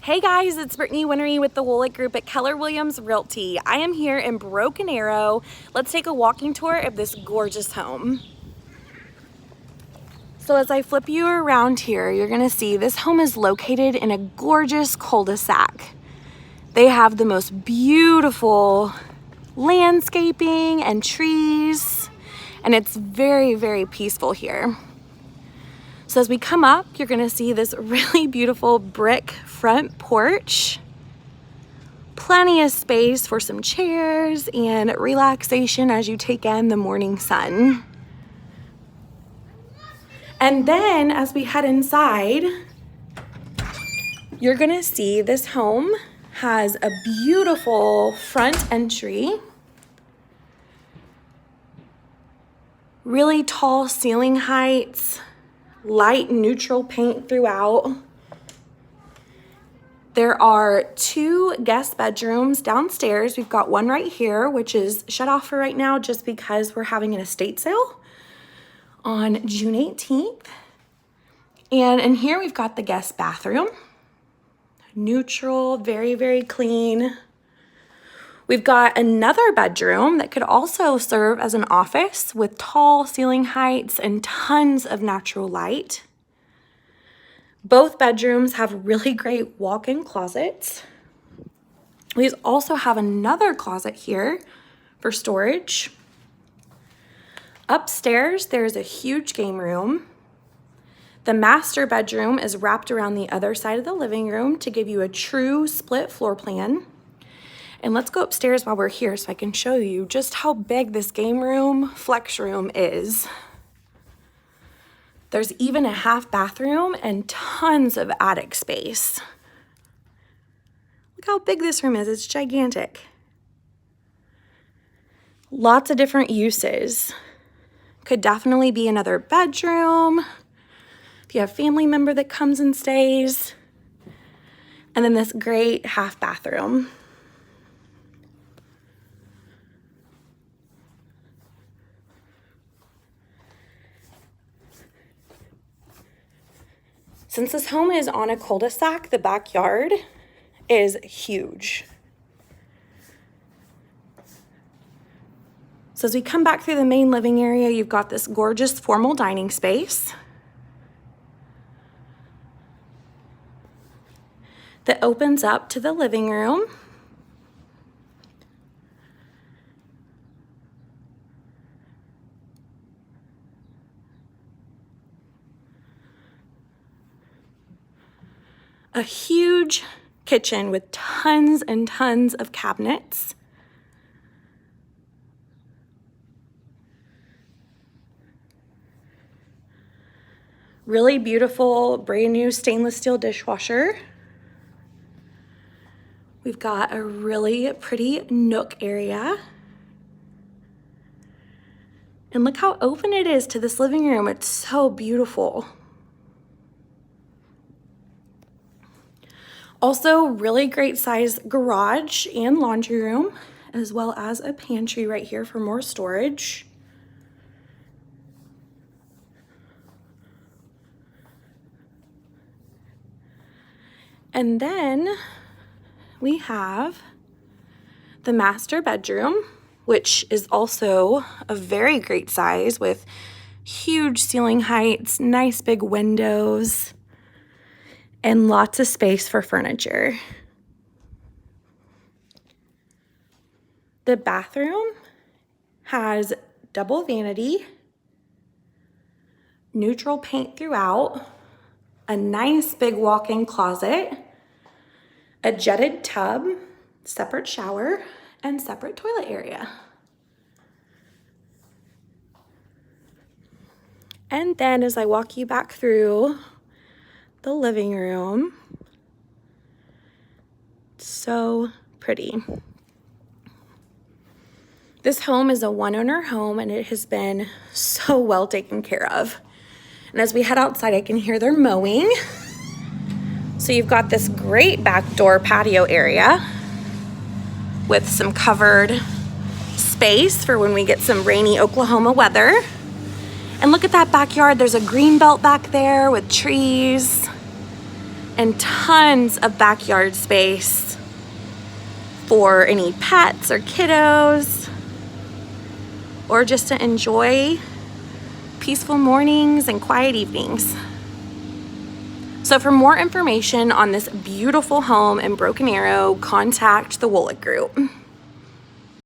Hey guys, it's Brittany Winery with the Woolett Group at Keller Williams Realty. I am here in Broken Arrow. Let's take a walking tour of this gorgeous home. So as I flip you around here, you're gonna see this home is located in a gorgeous cul-de-sac. They have the most beautiful landscaping and trees, and it's very, very peaceful here. So as we come up, you're gonna see this really beautiful brick front porch. Plenty of space for some chairs and relaxation as you take in the morning sun. And then as we head inside, you're gonna see this home has a beautiful front entry. Really tall ceiling heights. Light neutral paint throughout. There are 2 guest bedrooms downstairs. We've got one right here, which is shut off for right now just because we're having an estate sale on June 18th. And in here we've got the guest bathroom. Neutral, very, very clean. We've got another bedroom that could also serve as an office with tall ceiling heights and tons of natural light. Both bedrooms have really great walk-in closets. We also have another closet here for storage. Upstairs, there's a huge game room. The master bedroom is wrapped around the other side of the living room to give you a true split floor plan. And let's go upstairs while we're here so I can show you just how big this game room, flex room is. There's even a half bathroom and tons of attic space. Look how big this room is, it's gigantic. Lots of different uses. Could definitely be another bedroom, if you have a family member that comes and stays. And then this great half bathroom. Since this home is on a cul-de-sac, the backyard is huge. So as we come back through the main living area, you've got this gorgeous formal dining space that opens up to the living room. A huge kitchen with tons and tons of cabinets. Really beautiful, brand new stainless steel dishwasher. We've got a really pretty nook area. And look how open it is to this living room. It's so beautiful. Also, really great size garage and laundry room, as well as a pantry right here for more storage. And then we have the master bedroom, which is also a very great size with huge ceiling heights, nice big windows, and lots of space for furniture. The bathroom has double vanity, neutral paint throughout, a nice big walk-in closet, a jetted tub, separate shower, and separate toilet area. And then as I walk you back through the living room, so pretty. This home is a one-owner home and it has been so well taken care of. And as we head outside, I can hear they're mowing. So you've got this great back door patio area with some covered space for when we get some rainy Oklahoma weather. And look at that backyard. There's a green belt back there with trees. and tons of backyard space for any pets or kiddos, or just to enjoy peaceful mornings and quiet evenings. So for more information on this beautiful home in Broken Arrow, contact the Wollick Group.